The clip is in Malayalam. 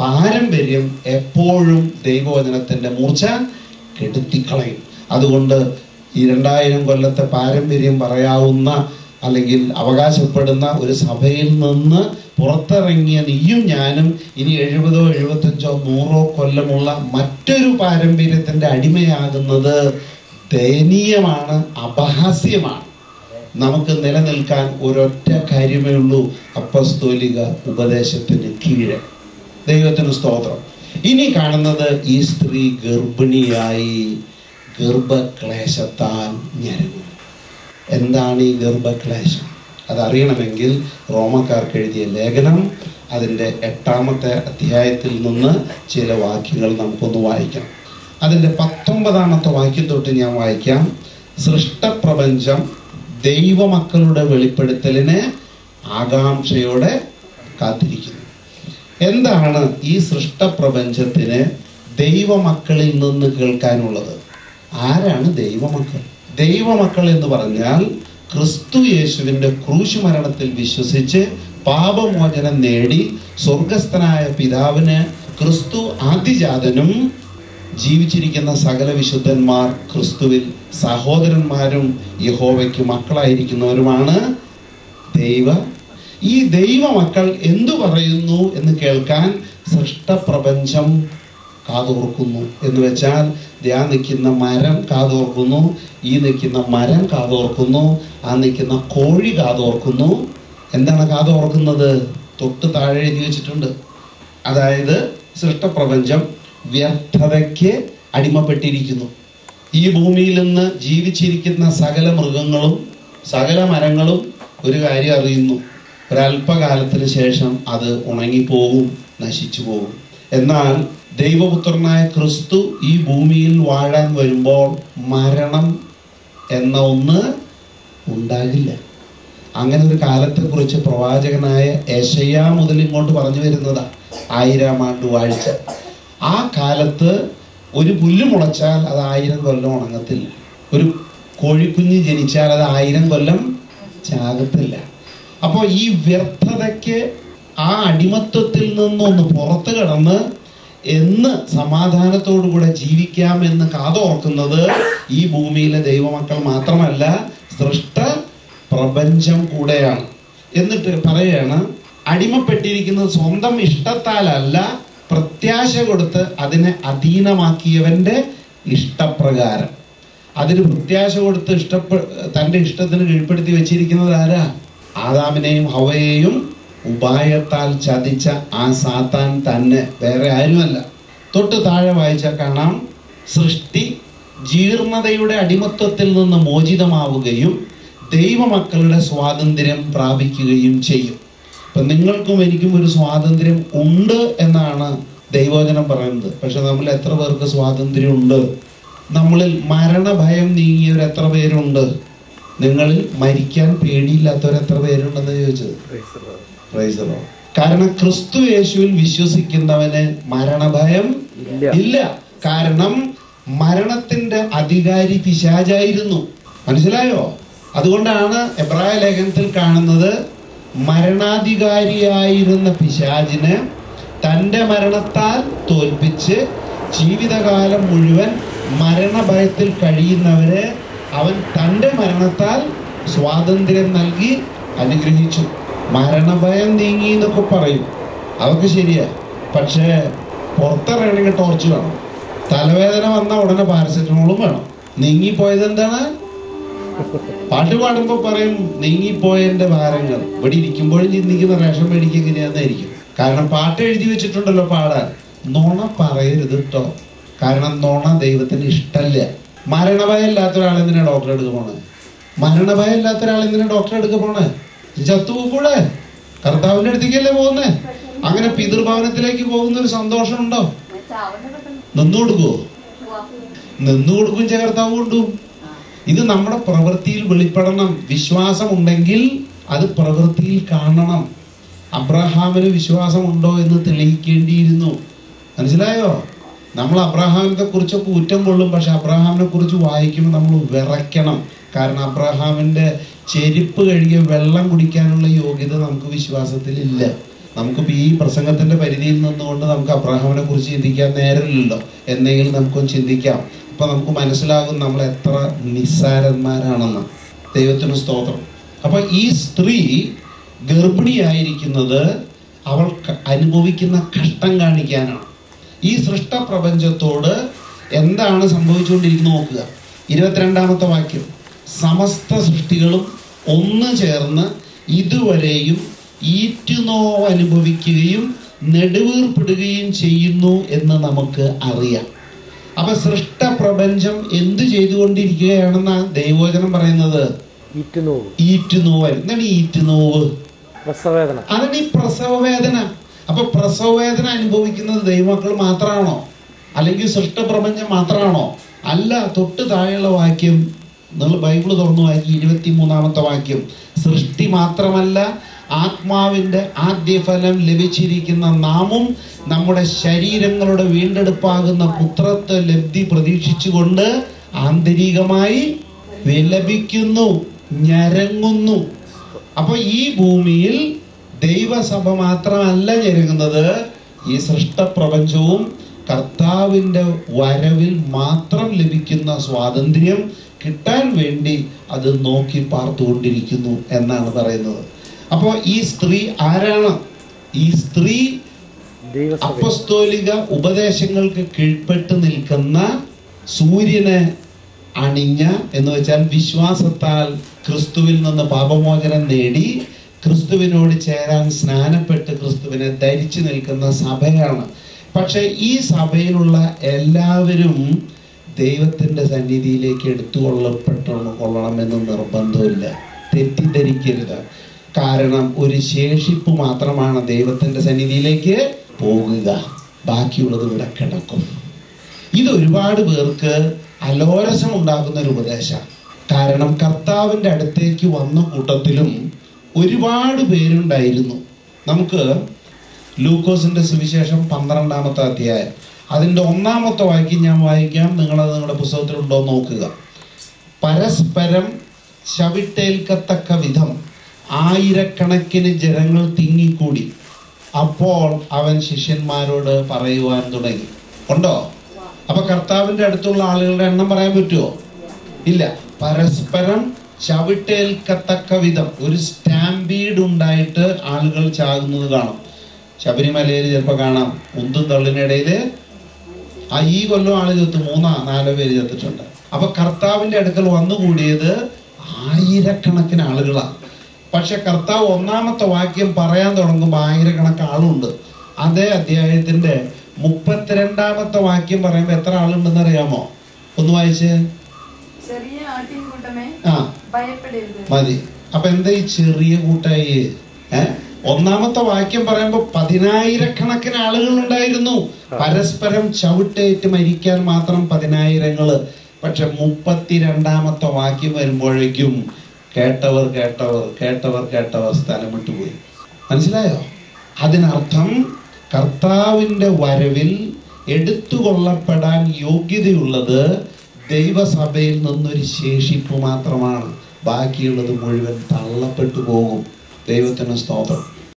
പാരമ്പര്യം എപ്പോഴും ദൈവവചനത്തിന്റെ മൂർച്ച കെടുത്തിക്കളയും. അതുകൊണ്ട് ഈ 2000 കൊല്ലത്തെ പാരമ്പര്യം പറയാവുന്ന അല്ലെങ്കിൽ അവകാശപ്പെടുന്ന ഒരു സഭയിൽ നിന്ന് പുറത്തിറങ്ങിയ നീയും ഞാനും ഇനി 70, 75, 100 കൊല്ലമുള്ള മറ്റൊരു പാരമ്പര്യത്തിന്റെ അടിമയാകുന്നത് ദയനീയമാണ്, അപഹാസ്യമാണ്. നമുക്ക് നിലനിൽക്കാൻ ഒരൊറ്റ കാര്യമേ ഉള്ളൂ, അപ്പസ്തോലിക ഉപദേശത്തിന് കീഴ്. ദൈവത്തിന് സ്തോത്രം. ഇനി കാണുന്നത് ഈ സ്ത്രീ ഗർഭിണിയായി ഗർഭക്ലേശത്താൽ ഞരങ്ങും. എന്താണ് ഈ ഗർഭക്ലേശം? അതറിയണമെങ്കിൽ റോമക്കാർക്ക് എഴുതിയ ലേഖനം അതിൻ്റെ 8-ാമത്തെ അധ്യായത്തിൽ നിന്ന് ചില വാക്യങ്ങൾ നമുക്കൊന്ന് വായിക്കാം. അതിൻ്റെ 19-ാമത്തെ വാക്യം തൊട്ട് ഞാൻ വായിക്കാം. സൃഷ്ടപ്രപഞ്ചം ദൈവമക്കളുടെ വെളിപ്പെടുത്തലിനെ ആകാംക്ഷയോടെ കാത്തിരിക്കുന്നു. എന്താണ് ഈ സൃഷ്ടപ്രപഞ്ചത്തിന് ദൈവമക്കളിൽ നിന്ന് കേൾക്കാനുള്ളത്? ആരാണ് ദൈവമക്കൾ? ദൈവമക്കൾ എന്ന് പറഞ്ഞാൽ ക്രിസ്തു യേശുവിൻ്റെ ക്രൂശ് മരണത്തിൽ വിശ്വസിച്ച് പാപമോചനം നേടി സ്വർഗസ്ഥനായ പിതാവിന് ക്രിസ്തു ആദ്യജാതനും ജീവിച്ചിരിക്കുന്ന സകല വിശുദ്ധന്മാർ ക്രിസ്തുവിൽ സഹോദരന്മാരും യഹോവയ്ക്ക് മക്കളായിരിക്കുന്നവരുമാണ് ഈ ദൈവമക്കൾ എന്തു പറയുന്നു എന്ന് കേൾക്കാൻ സൃഷ്ടപ്രപഞ്ചം കാതോർക്കുന്നു. എന്ന് വെച്ചാൽ ആ നിൽക്കുന്ന മരം കാതോർക്കുന്നു, ഈ നിൽക്കുന്ന മരം കാതോർക്കുന്നു, ആ നിൽക്കുന്ന കോഴി കാതോർക്കുന്നു. എന്താണ് കാതോർക്കുന്നത്? തൊട്ട് താഴെ എഴുതി വെച്ചിട്ടുണ്ട്. അതായത് സൃഷ്ടപ്രപഞ്ചം വ്യർത്ഥതയ്ക്ക് അടിമപ്പെട്ടിരിക്കുന്നു. ഈ ഭൂമിയിൽ നിന്ന് ജീവിച്ചിരിക്കുന്ന സകല മൃഗങ്ങളും സകല മരങ്ങളും ഒരു കാര്യം അറിയുന്നു, ഒരല്പകാലത്തിന് ശേഷം അത് ഉണങ്ങിപ്പോകും, നശിച്ചു പോകും. എന്നാൽ ദൈവപുത്രനായ ക്രിസ്തു ഈ ഭൂമിയിൽ വാഴാൻ വരുമ്പോൾ മരണം എന്ന ഒന്ന് ഉണ്ടാകില്ല. അങ്ങനെ ഒരു കാലത്തെക്കുറിച്ച് പ്രവാചകനായ യെശയ്യാ മുതൽ ഇങ്ങോട്ട് പറഞ്ഞു വരുന്നതാ 1000 ആണ്ട് വാഴ്ച. ആ കാലത്ത് ഒരു പുല്ല് മുളച്ചാൽ അത് 1000 കൊല്ലം ഉണങ്ങത്തില്ല. ഒരു കോഴിക്കുഞ്ഞ് ജനിച്ചാൽ അത് 1000 കൊല്ലം ചാകത്തില്ല. അപ്പോൾ ഈ വ്യർത്ഥതയ്ക്ക് ആ അടിമത്വത്തിൽ നിന്നൊന്ന് പുറത്തു കടന്ന് എന്ന് സമാധാനത്തോടുകൂടെ ജീവിക്കാമെന്ന് കാതോർക്കുന്നത് ഈ ഭൂമിയിലെ ദൈവമക്കൾ മാത്രമല്ല, സൃഷ്ട പ്രപഞ്ചം കൂടെയാണ്. എന്നിട്ട് പറയാണ്, അടിമപ്പെട്ടിരിക്കുന്നത് സ്വന്തം ഇഷ്ടത്താലല്ല, പ്രത്യാശ കൊടുത്ത് അതിനെ അധീനമാക്കിയവന്റെ ഇഷ്ടപ്രകാരം. അതിന് പ്രത്യാശ കൊടുത്ത് തൻ്റെ ഇഷ്ടത്തിന് കീഴ്പ്പെടുത്തി വെച്ചിരിക്കുന്നത് ആരാ? ആദാമിനെയും ഹവയെയും ഉപായത്താൽ ചതിച്ച ആ സാത്താൻ തന്നെ, വേറെ ആരുമല്ല. തൊട്ട് താഴെ വായിച്ചാൽ കാണാം, സൃഷ്ടി ജീർണതയുടെ അടിമത്വത്തിൽ നിന്ന് മോചിതമാവുകയും ദൈവമക്കളുടെ സ്വാതന്ത്ര്യം പ്രാപിക്കുകയും ചെയ്യും. ഇപ്പം നിങ്ങൾക്കും എനിക്കും ഒരു സ്വാതന്ത്ര്യം ഉണ്ട് എന്നാണ് ദൈവവചനം പറയുന്നത്. പക്ഷെ നമ്മൾ എത്ര പേർക്ക് സ്വാതന്ത്ര്യം ഉണ്ട്? നമ്മളിൽ മരണഭയം നീങ്ങിയവർ എത്ര പേരുണ്ട്? നിങ്ങളിൽ മരിക്കാൻ പേടിയില്ലാത്തവർ എത്ര പേരുണ്ടെന്ന് ചോദിച്ചത്. കാരണം ക്രിസ്തു യേശുവിൽ വിശ്വസിക്കുന്നവന് മരണഭയം ഇല്ല. കാരണം മരണത്തിന്റെ അധികാരി പിശാചായിരുന്നു. മനസ്സിലായോ? അതുകൊണ്ടാണ് എബ്രായ ലേഖനത്തിൽ കാണുന്നത്, മരണാധികാരിയായിരുന്ന പിശാചിനെ തൻ്റെ മരണത്താൽ തോൽപ്പിച്ച് ജീവിതകാലം മുഴുവൻ മരണഭയത്തിൽ കഴിയുന്നവരെ അവൻ തൻ്റെ മരണത്താൽ സ്വാതന്ത്ര്യം നൽകി അനുഗ്രഹിച്ചു. മരണഭയം നീങ്ങി എന്നൊക്കെ പറയും, അതൊക്കെ ശരിയാ. പക്ഷേ പുറത്തിറങ്ങണമെങ്കിൽ ടോർച്ച് വേണം. തലവേദന വന്നാൽ ഉടനെ പാരസെറ്റമോളും വേണം. നീങ്ങിപ്പോയത് എന്താണ്? പാട്ട് പാടുമ്പോൾ പറയും നീങ്ങിപ്പോയതിൻ്റെ ഭാരങ്ങൾ. ഇവിടെ ഇരിക്കുമ്പോഴും ചിന്തിക്കുന്ന റേഷൻ മേടിക്കുക എങ്ങനെയാണെന്നായിരിക്കും. കാരണം പാട്ട് എഴുതി വെച്ചിട്ടുണ്ടല്ലോ പാടാൻ. നുണ പറയരുത് കേട്ടോ. കാരണം നുണ ദൈവത്തിന് ഇഷ്ടമല്ല. മരണഭയം ഇല്ലാത്ത ഒരാളെന്തിനാ ഡോക്ടറെ എടുக்க പോണേ? മരണഭയം ഇല്ലാത്ത ഒരാളെന്തിനാ ഡോക്ടറെ എടുக்க പോണേ? ചത്തുകൂടെ കർത്താവിന്റെ അടുത്തേക്കല്ലേ പോകുന്നേ? അങ്ങനെ പിതൃഭവനത്തിലേക്ക് പോകുന്ന ഒരു സന്തോഷം ഉണ്ടോ? നിന്നു കൊടുക്കുവോ? നിന്നു കൊടുക്കും കർത്താവ് കൊണ്ടു. ഇത് നമ്മുടെ പ്രവൃത്തിയിൽ വെളിപ്പെടണം. വിശ്വാസമുണ്ടെങ്കിൽ അത് പ്രവൃത്തിയിൽ കാണണം. അബ്രഹാമിന് വിശ്വാസമുണ്ടോ എന്ന് തെളിയിക്കേണ്ടിയിരുന്നു. മനസ്സിലായോ? നമ്മൾ അബ്രഹാമിനെ കുറിച്ചൊക്കെ കുറ്റം കൊള്ളും, പക്ഷെ അബ്രഹാമിനെ കുറിച്ച് വായിക്കുമ്പോൾ നമ്മൾ വിറയ്ക്കണം. കാരണം അബ്രഹാമിന്റെ ചെരുപ്പ് കഴുകിയ വെള്ളം കുടിക്കാനുള്ള യോഗ്യത നമുക്ക് വിശ്വാസത്തിൽ ഇല്ല. നമുക്കിപ്പോൾ ഈ പ്രസംഗത്തിന്റെ പരിധിയിൽ നിന്നുകൊണ്ട് നമുക്ക് അബ്രഹാമിനെ കുറിച്ച് ചിന്തിക്കാൻ നേരമില്ലല്ലോ. എന്തെങ്കിലും നമുക്കൊന്ന് ചിന്തിക്കാം. അപ്പൊ നമുക്ക് മനസ്സിലാകും നമ്മൾ എത്ര നിസ്സാരന്മാരാണെന്ന്. ദൈവത്തിന് സ്തോത്രം. അപ്പൊ ഈ സ്ത്രീ ഗർഭിണിയായിരിക്കുന്നത് അവൾ അനുഭവിക്കുന്ന കഷ്ടം കാണിക്കാനാണ്. ഈ സൃഷ്ടപ്രപഞ്ചത്തോട് എന്താണ് സംഭവിച്ചുകൊണ്ടിരിക്കുന്നത് നോക്കുക. 22-ാമത്തെ വാക്യം, സമസ്ത സൃഷ്ടികളും ഒന്ന് ചേർന്ന് ഇതുവരെയും ഈറ്റുനോവ് അനുഭവിക്കുകയും നെടുവീർപ്പിടുകയും ചെയ്യുന്നു എന്ന് നമുക്ക് അറിയാം. അപ്പൊ സൃഷ്ടപ്രപഞ്ചം എന്ത് ചെയ്തുകൊണ്ടിരിക്കുകയാണെന്നാണ് ദൈവവചനം പറയുന്നത്? ഈറ്റുനോവ്. എന്താണ് ഈറ്റുനോവ്? അതാണ് ഈ പ്രസവ വേദന. അപ്പൊ പ്രസവ വേദന അനുഭവിക്കുന്നത് ദൈവമക്കൾ മാത്രമാണോ? അല്ലെങ്കിൽ സൃഷ്ടപ്രപഞ്ചം മാത്രമാണോ? അല്ല. തൊട്ട് താഴെയുള്ള വാക്യം നിങ്ങൾ ബൈബിള് തുറന്നു വായിക്കും. 23-ാമത്തെ വാക്യം, സൃഷ്ടി മാത്രമല്ല ആത്മാവിന്റെ ആദ്യഫലം ലഭിച്ചിരിക്കുന്ന നാമും നമ്മുടെ ശരീരങ്ങളുടെ വീണ്ടെടുപ്പാകുന്ന പുത്രത്വ ലബ്ധി പ്രതീക്ഷിച്ചുകൊണ്ട് ആന്തരികമായി വിലപിക്കുന്നു, ഞരങ്ങുന്നു. അപ്പൊ ഈ ഭൂമിയിൽ ദൈവസഭ മാത്രമല്ല ഞെരുങ്ങുന്നത്, ഈ സൃഷ്ടപ്രപഞ്ചവും കർത്താവിൻ്റെ വരവിൽ മാത്രം ലഭിക്കുന്ന സ്വാതന്ത്ര്യം കിട്ടാൻ വേണ്ടി അത് നോക്കി പാർത്തുകൊണ്ടിരിക്കുന്നു എന്നാണ് പറയുന്നത്. അപ്പോൾ ഈ സ്ത്രീ ആരാണ്? ഈ സ്ത്രീ അപ്പസ്തോലിക ഉപദേശങ്ങൾക്ക് കീഴ്പ്പെട്ട് നിൽക്കുന്ന, സൂര്യനെ അണിഞ്ഞ എന്ന് വെച്ചാൽ വിശ്വാസത്താൽ ക്രിസ്തുവിൽ നിന്ന് പാപമോചനം നേടി ക്രിസ്തുവിനോട് ചേരാൻ സ്നാനപ്പെട്ട് ക്രിസ്തുവിനെ ധരിച്ചു നിൽക്കുന്ന സഭയാണ്. പക്ഷെ ഈ സഭയിലുള്ള എല്ലാവരും ദൈവത്തിൻ്റെ സന്നിധിയിലേക്ക് എടുത്തുകൊള്ളണമെന്ന് നിർബന്ധമില്ല. തെറ്റിദ്ധരിക്കരുത്. കാരണം ഒരു ശേഷിപ്പ് മാത്രമാണ് ദൈവത്തിൻ്റെ സന്നിധിയിലേക്ക് പോകുക, ബാക്കിയുള്ളത് ഇവിടെ കിടക്കും. ഇത് ഒരുപാട് പേർക്ക് അലോരസം ഉണ്ടാക്കുന്ന ഒരു ഉപദേശം. കാരണം കർത്താവിൻ്റെ അടുത്തേക്ക് വന്ന കൂട്ടത്തിലും ഒരുപാട് പേരുണ്ടായിരുന്നു. നമുക്ക് ലൂക്കോസിന്റെ സുവിശേഷം 12-ാമത്തെ അധ്യായം അതിൻ്റെ 1-ാമത്തെ വാക്യം ഞാൻ വായിക്കാം. നിങ്ങളത് നിങ്ങളുടെ പുസ്തകത്തിലുണ്ടോ നോക്കുക. പരസ്പരം ചവിട്ടേൽക്കത്തക്ക വിധം ആയിരക്കണക്കിന് ജനങ്ങൾ തിങ്ങിക്കൂടി. അപ്പോൾ അവൻ ശിഷ്യന്മാരോട് പറയുവാൻ തുടങ്ങി. ഉണ്ടോ? അപ്പൊ കർത്താവിൻ്റെ അടുത്തുള്ള ആളുകളുടെ എണ്ണം പറയാൻ പറ്റുമോ? ഇല്ല. പരസ്പരം ചവിട്ടേൽക്കത്തക്ക വിധം ഒരു സ്റ്റാമ്പീഡ് ഉണ്ടായിട്ട് ആളുകൾ ചാകുന്നത് കാണും. ശബരിമലയിൽ ചിലപ്പോൾ കാണാം, ഉന്തും തള്ളിനിടയിൽ ഈ കൊല്ലം ആള് ചത്ത് 3-4 പേര് ചത്തിട്ടുണ്ട്. അപ്പൊ കർത്താവിൻ്റെ അടുക്കൽ വന്നുകൂടിയത് ആയിരക്കണക്കിന് ആളുകളാണ്. പക്ഷെ കർത്താവ് 1-ാമത്തെ വാക്യം പറയാൻ തുടങ്ങുമ്പോൾ ആയിരക്കണക്കിന് ആളുണ്ട്. അതേ അധ്യായത്തിന്റെ 32-ാമത്തെ വാക്യം പറയുമ്പോൾ എത്ര ആളുണ്ടെന്ന് അറിയാമോ? ഒന്ന് വായിച്ചേ. മതി. അപ്പൊ എന്താ ഈ ചെറിയ കൂട്ടായി? 1-ാമത്തെ വാക്യം പറയുമ്പോൾ 10,000-കണക്കിന് ആളുകൾ ഉണ്ടായിരുന്നു. പരസ്പരം ചവിട്ടേറ്റ് മരിക്കാൻ മാത്രം 10,000. പക്ഷെ 32-ാമത്തെ വാക്യം വരുമ്പോഴേക്കും കേട്ടവർ സ്ഥലം വിട്ടുപോയി. മനസ്സിലായോ? അതിനർത്ഥം കർത്താവിൻ്റെ വരവിൽ എടുത്തുകൊള്ളപ്പെടാൻ യോഗ്യതയുള്ളത് ദൈവസഭയിൽ നിന്നൊരു ശേഷിപ്പ് മാത്രമാണ്. ബാക്കിയുള്ളത് മുഴുവൻ തള്ളപ്പെട്ടു പോകും. ദൈവത്തിന് സ്തോത്രം.